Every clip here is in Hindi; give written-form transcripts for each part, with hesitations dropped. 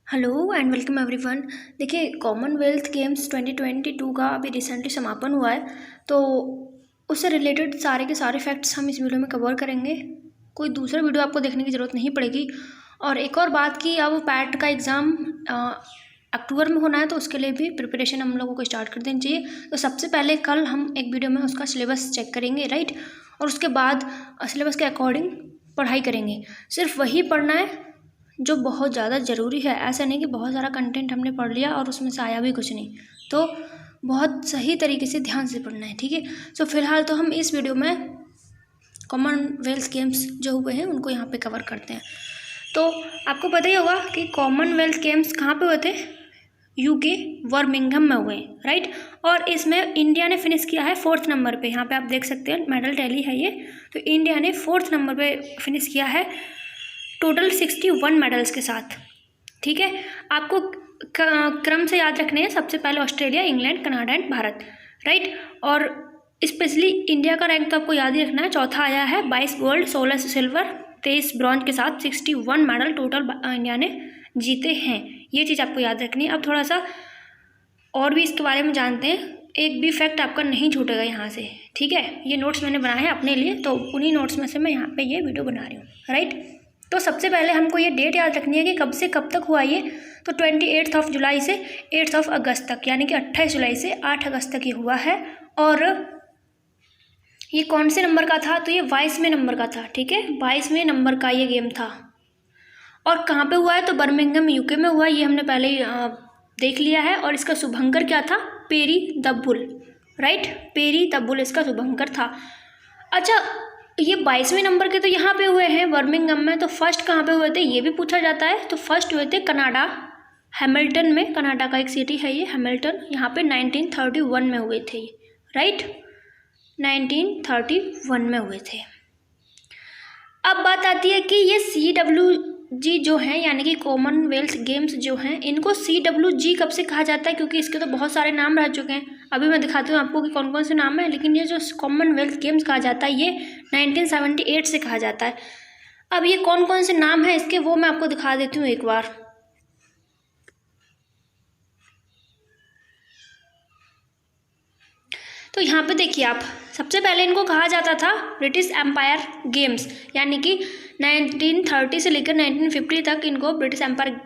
Hello and welcome everyone. देखिए, कॉमनवेल्थ गेम्स 2022 का अभी रिसेंटली समापन हुआ है, तो उससे रिलेटेड सारे के सारे फैक्ट्स हम इस वीडियो में कवर करेंगे। कोई दूसरा वीडियो आपको देखने की ज़रूरत नहीं पड़ेगी। और एक और बात कि अब पैट का एग्ज़ाम अक्टूबर में होना है, तो उसके लिए भी प्रिपरेशन हम लोगों को स्टार्ट कर देनी चाहिए। तो सबसे पहले कल हम एक वीडियो में उसका सिलेबस चेक करेंगे, राइट, और उसके बाद सिलेबस के अकॉर्डिंग पढ़ाई करेंगे। सिर्फ वही पढ़ना है जो बहुत ज़्यादा ज़रूरी है। ऐसा नहीं कि बहुत सारा कंटेंट हमने पढ़ लिया और उसमें से आया भी कुछ नहीं, तो बहुत सही तरीके से ध्यान से पढ़ना है, ठीक है। सो फिलहाल तो हम इस वीडियो में कॉमनवेल्थ गेम्स जो हुए हैं उनको यहाँ पे कवर करते हैं। तो आपको पता ही होगा कि कॉमनवेल्थ गेम्स कहाँ पे हुए थे? यूके बर्मिंघम में हुए, राइट। और इसमें इंडिया ने फिनिश किया है 4th नंबर पे। यहाँ पे आप देख सकते हैं मेडल टैली है ये। तो इंडिया ने 4th नंबर पे फिनिश किया है टोटल 61 मेडल्स के साथ, ठीक है। आपको क्रम से याद रखने हैं, सबसे पहले Australia, England, Canada and Bharat, right. और स्पेशली इंडिया का रैंक तो आपको याद ही रखना है। चौथा आया है 22 गोल्ड, 16 सिल्वर, 23 ब्रॉन्ज के साथ 61 मेडल टोटल इंडिया ने जीते हैं। ये चीज़ आपको याद रखनी है। अब थोड़ा सा और भी इसके बारे में जानते हैं। एक भी फैक्ट आपका नहीं छूटेगा यहाँ से, ठीक है। ये नोट्स मैंने बनाए हैं अपने लिए, तो उन्हीं नोट्स में से मैं यहाँ पे ये वीडियो बना रही हूँ, राइट। तो सबसे पहले हमको ये डेट याद रखनी है कि कब से कब तक हुआ ये। तो 28 जुलाई से 8 अगस्त तक, यानी कि 28 जुलाई से 8 अगस्त तक ये हुआ है। और ये कौन से नंबर का था? तो ये 22वें नंबर का था, ठीक है। 22वें नंबर का ये गेम था। और कहाँ पे हुआ है? तो बर्मिंघम यूके में हुआ। ये हमने पहले ही देख लिया है। और इसका शुभंकर क्या था? Peri the bull, right. Peri the bull इसका शुभंकर था। अच्छा, ये 22वें नंबर के तो यहाँ पे हुए हैं बर्मिंघम में। तो फर्स्ट कहाँ पे हुए थे ये भी पूछा जाता है। तो फर्स्ट हुए थे कनाडा, हैमिल्टन में। कनाडा का एक सिटी है ये हैमिल्टन। यहाँ पे 1931 में हुए थे, राइट। 1931 में हुए थे। अब बात आती है कि ये CWG जो हैं, यानी कि कॉमनवेल्थ गेम्स जो हैं, इनको CWG कब से कहा जाता है? क्योंकि इसके तो बहुत सारे नाम रह चुके हैं। अभी मैं दिखाती हूँ आपको कि कौन कौन से नाम हैं। लेकिन ये जो कॉमनवेल्थ गेम्स कहा जाता है ये 1978 से कहा जाता है। अब ये कौन कौन से नाम हैं इसके, वो मैं आपको दिखा देती हूँ एक बार। तो यहाँ पे देखिए आप, सबसे पहले इनको कहा जाता था ब्रिटिश एम्पायर गेम्स, यानी कि 1930 से लेकर 1950 तक इनको ब्रिटिश एम्पायर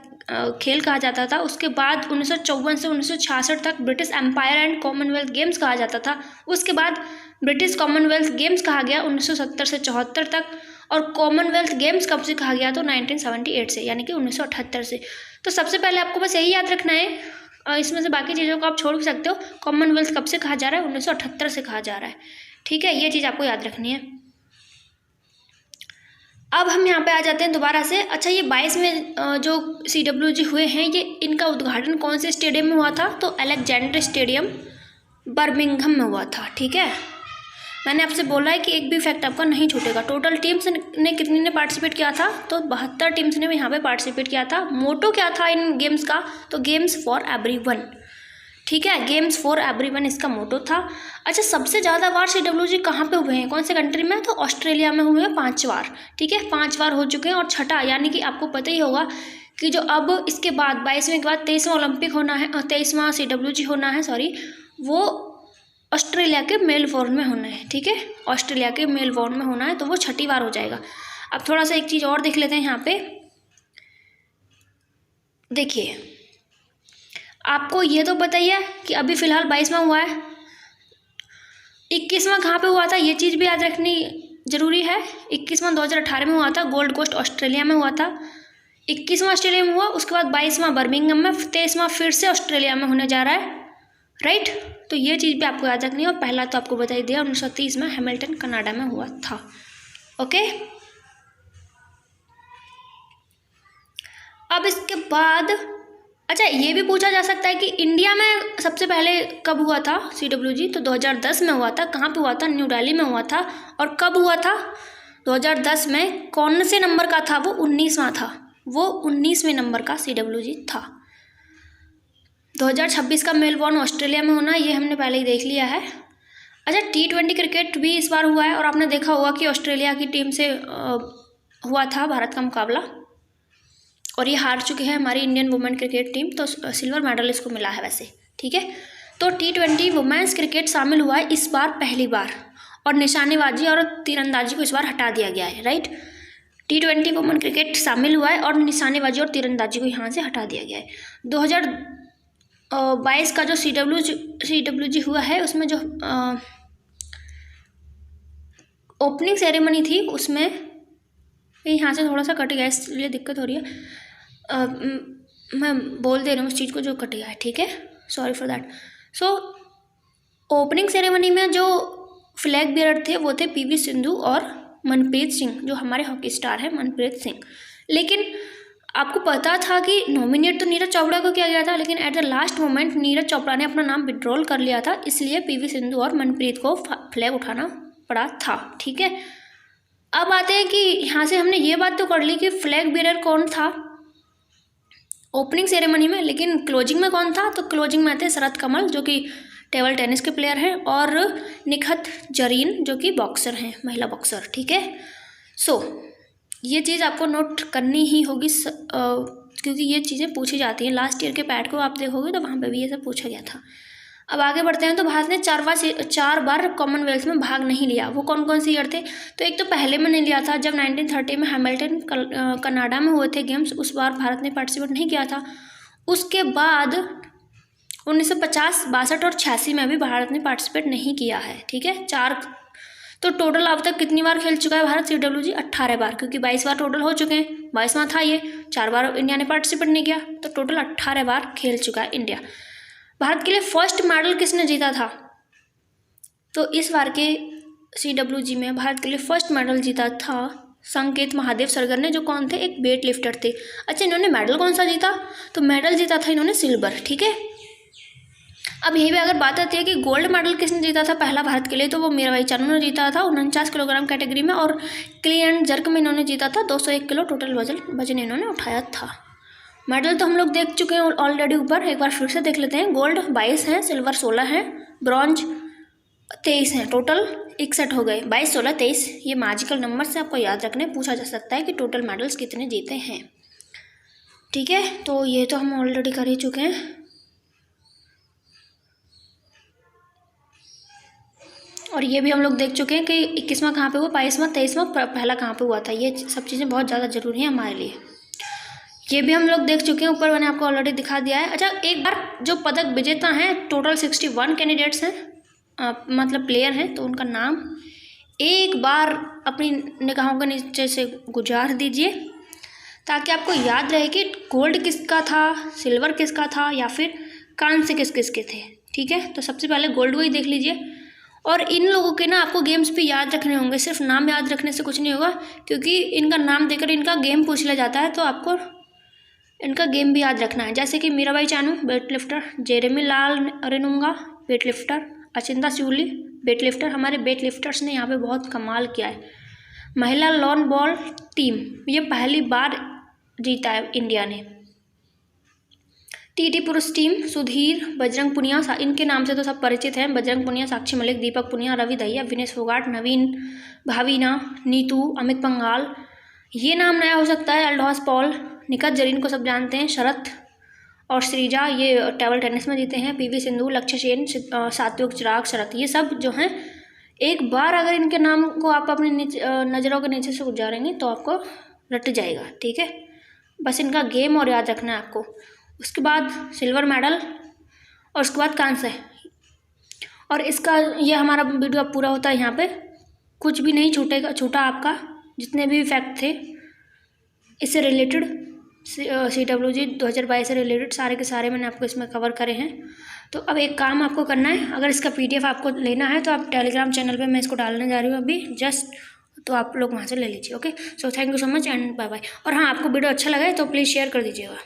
खेल कहा जाता था। उसके बाद 1954 से 1966 तक British Empire and Commonwealth Games कहा जाता था। उसके बाद ब्रिटिश कॉमनवेल्थ गेम्स कहा गया 1970 से 74 तक। और कॉमनवेल्थ गेम्स कब से कहा गया? तो 1978 से, यानी कि 1978 से। तो सबसे पहले आपको बस यही याद रखना है। इसमें से बाकी चीज़ों को आप छोड़ भी सकते हो। कॉमनवेल्थ कब से कहा जा रहा है? 1978 से कहा जा रहा है, ठीक है। ये चीज़ आपको याद रखनी है। अब हम यहाँ पे आ जाते हैं दोबारा से। अच्छा, ये 22 में जो CWG हुए हैं, ये इनका उद्घाटन कौन से स्टेडियम में हुआ था? तो अलेक्जेंडर स्टेडियम बर्मिंघम में हुआ था, ठीक है। मैंने आपसे बोला है कि एक भी फैक्ट आपका नहीं छूटेगा। टोटल टीम्स ने कितनी ने पार्टिसिपेट किया था? तो 72 टीम्स ने यहाँ पे पार्टिसिपेट किया था। मोटो क्या था इन गेम्स का? तो गेम्स फॉर एवरीवन, ठीक है। गेम्स फॉर एवरीवन इसका मोटो था। अच्छा, सबसे ज़्यादा बार CWG कहाँ पे हुए हैं, कौन से कंट्री में? तो ऑस्ट्रेलिया में हुए हैं 5 बार, ठीक है। 5 बार हो चुके हैं। और छठा, यानी कि आपको पता ही होगा कि जो अब इसके बाद 22वें के बाद 23वां ओलंपिक होना है, 23वां CWG होना है, सॉरी, वो ऑस्ट्रेलिया के मेलबोर्न में होना है, ठीक है। ऑस्ट्रेलिया के मेलबोर्न में होना है, तो वो छठी बार हो जाएगा। अब थोड़ा सा एक चीज़ और देख लेते हैं यहाँ पे। देखिए, आपको ये तो पता ही है कि अभी फ़िलहाल 22वां हुआ है। 21वां कहाँ पे हुआ था ये चीज़ भी याद रखनी ज़रूरी है। 21वां 2018 में हुआ था, गोल्ड कोस्ट ऑस्ट्रेलिया में हुआ था। 21वां ऑस्ट्रेलिया में हुआ, उसके बाद 22वां बर्मिंघम में, 23वां फिर से ऑस्ट्रेलिया में होने जा रहा है, राइट। तो ये चीज़ भी आपको याद रखनी है। और पहला तो आपको बता ही दिया, 1930 में हैमिल्टन कनाडा में हुआ था, ओके। अब इसके बाद अच्छा, ये भी पूछा जा सकता है कि इंडिया में सबसे पहले कब हुआ था CWG? तो 2010 में हुआ था। कहाँ पे हुआ था? न्यू दिल्ली में हुआ था। और कब हुआ था? 2010 में। कौन से नंबर का था वो? 19वां था। वो 19वें नंबर का CWG था। 2026 का मेलबोर्न ऑस्ट्रेलिया में होना, ये हमने पहले ही देख लिया है। अच्छा, T20 क्रिकेट भी इस बार हुआ है। और आपने देखा होगा कि ऑस्ट्रेलिया की टीम से हुआ था भारत का मुकाबला। और ये हार चुकी है हमारी इंडियन वुमेन क्रिकेट टीम, तो सिल्वर मेडल इसको मिला है वैसे, ठीक है। तो T20 वुमेन्स क्रिकेट शामिल हुआ है इस बार पहली बार, और निशानेबाजी और तीरंदाजी को इस बार हटा दिया गया है, राइट। T20 वुमेन क्रिकेट शामिल हुआ है और निशानेबाजी और तीरंदाजी को यहाँ से हटा दिया गया है। 2022 का जो CWG हुआ है उसमें जो ओपनिंग सेरेमनी थी उसमें यहाँ से थोड़ा सा कट गया, इसलिए दिक्कत हो रही है। मैं बोल दे रही हूँ उस चीज़ को जो कट गया है, ठीक है, sorry for that. So opening ceremony में जो फ्लैग बेयरर थे वो थे PV सिंधु और मनप्रीत सिंह, जो हमारे हॉकी स्टार हैं मनप्रीत सिंह। लेकिन आपको पता था कि नॉमिनेट तो नीरज चोपड़ा को किया गया था, लेकिन at the last moment Neeraj Chopra ने अपना नाम विड्रॉल कर लिया था, इसलिए PV सिंधु और मनप्रीत को फ्लैग उठाना पड़ा था, ठीक है। अब आते हैं कि यहाँ से हमने ये बात तो कर ली कि फ्लैग बेयरर कौन था ओपनिंग सेरेमनी में, लेकिन क्लोजिंग में कौन था? तो क्लोजिंग में थे शरद कमल जो कि टेबल टेनिस के प्लेयर हैं, और निखत जरीन जो कि बॉक्सर हैं, महिला बॉक्सर, ठीक है। सो ये चीज़ आपको नोट करनी ही होगी क्योंकि ये चीज़ें पूछी जाती हैं। लास्ट ईयर के पैड को आप देखोगे तो वहाँ पे भी ये सब पूछा गया था। अब आगे बढ़ते हैं। तो भारत ने 4 बार कॉमनवेल्थ में भाग नहीं लिया। वो कौन कौन से ईयर थे? तो एक तो पहले में नहीं लिया था जब 1930 में हैमिल्टन कनाडा में हुए थे गेम्स, उस बार भारत ने पार्टिसिपेट नहीं किया था। उसके बाद 1950, 62 और 86 में भी भारत ने पार्टिसिपेट नहीं किया है, ठीक है। 4 तो टोटल अब तक कितनी बार खेल चुका है भारत CWG? 18 बार, क्योंकि 22 बार टोटल हो चुके हैं, 22वां था ये, 4 बार इंडिया ने पार्टिसिपेट नहीं किया, तो टोटल 18 बार खेल चुका है इंडिया। भारत के लिए फर्स्ट मेडल किसने जीता था? तो इस बार के CWG में भारत के लिए फर्स्ट मेडल जीता था संकेत महादेव सरगर ने, जो कौन थे? एक वेट लिफ्टर थे। अच्छा, इन्होंने मेडल कौन सा जीता? तो मेडल जीता था इन्होंने सिल्वर, ठीक है। अब यही भी अगर बात आती है कि गोल्ड मेडल किसने जीता था पहला भारत के लिए, तो वो मीराबाई चानू ने जीता था 49 किलोग्राम कैटेगरी में, और क्लीन एंड जर्क में इन्होंने जीता था 201 किलो टोटल वजन इन्होंने उठाया था। मेडल तो हम लोग देख चुके हैं ऑलरेडी ऊपर, एक बार फिर से देख लेते हैं। गोल्ड 22 हैं, सिल्वर 16 हैं, ब्रॉन्ज 23 हैं, टोटल 61 हो गए। 22, 16, 23 ये मैजिकल नंबर से आपको याद रखने, पूछा जा सकता है कि टोटल मेडल्स कितने जीते हैं, ठीक है। तो ये तो हम ऑलरेडी कर ही चुके हैं। और ये भी हम लोग देख चुके हैं कि 21वां कहाँ पे हुआ, 22वां, 23वां पहला कहाँ पे हुआ था। ये सब चीज़ें बहुत ज़्यादा ज़रूरी हैं हमारे लिए। ये भी हम लोग देख चुके हैं, ऊपर मैंने आपको ऑलरेडी दिखा दिया है। अच्छा, एक बार जो पदक विजेता हैं, टोटल 61 कैंडिडेट्स हैं, मतलब प्लेयर हैं, तो उनका नाम एक बार अपनी निगाहों के नीचे से गुजार दीजिए ताकि आपको याद रहे कि गोल्ड किसका था, सिल्वर किसका था, या फिर कांस्य किस किसके थे, ठीक है। तो सबसे पहले गोल्ड वही देख लीजिए। और इन लोगों के ना आपको गेम्स भी याद रखने होंगे, सिर्फ नाम याद रखने से कुछ नहीं होगा, क्योंकि इनका नाम देकर इनका गेम पूछ लिया जाता है, तो आपको इनका गेम भी याद रखना है। जैसे कि Mirabai Chanu weightlifter, Jeremy Lal Rinnunga weightlifter, Achinta Sheuli weightlifter. हमारे वेट लिफ्टर्स ने यहाँ पे बहुत कमाल किया है। महिला लॉन बॉल टीम, ये पहली बार जीता है इंडिया ने। TT पुरुष टीम, सुधीर, बजरंग पुनिया, इनके नाम से तो सब परिचित हैं। बजरंग पुनिया, साक्षी मलिक, दीपक पुनिया, रवि दहिया, विनेश फोगाट, नवीन, भावीना, नीतू, अमित पंघाल। ये नाम नया हो सकता है। अल्डोस पॉल, निखत जरीन को सब जानते हैं, शरत और श्रीजा ये टेबल टेनिस में जीते हैं। PV सिंधु, लक्ष्य सेन, सात्विक, चिराग, शरत, ये सब जो हैं एक बार अगर इनके नाम को आप अपने नज़रों के नीचे से गुजारेंगे तो आपको रट जाएगा, ठीक है। बस इनका गेम और याद रखना है आपको। उसके बाद सिल्वर मेडल और उसके बाद कांस्य। और इसका ये हमारा वीडियो अब पूरा होता है। यहाँ पे कुछ भी नहीं छूटा आपका, जितने भी फैक्ट थे इससे रिलेटेड, CWG 2022 से रिलेटेड सारे के सारे मैंने आपको इसमें कवर करे हैं। तो अब एक काम आपको करना है, अगर इसका PDF आपको लेना है तो आप टेलीग्राम चैनल पे मैं इसको डालने जा रही हूँ अभी जस्ट, तो आप लोग वहाँ से ले लीजिए। Okay, so thank you so much and bye bye. और हाँ, आपको वीडियो अच्छा लगा है तो प्लीज़ शेयर कर दीजिएगा।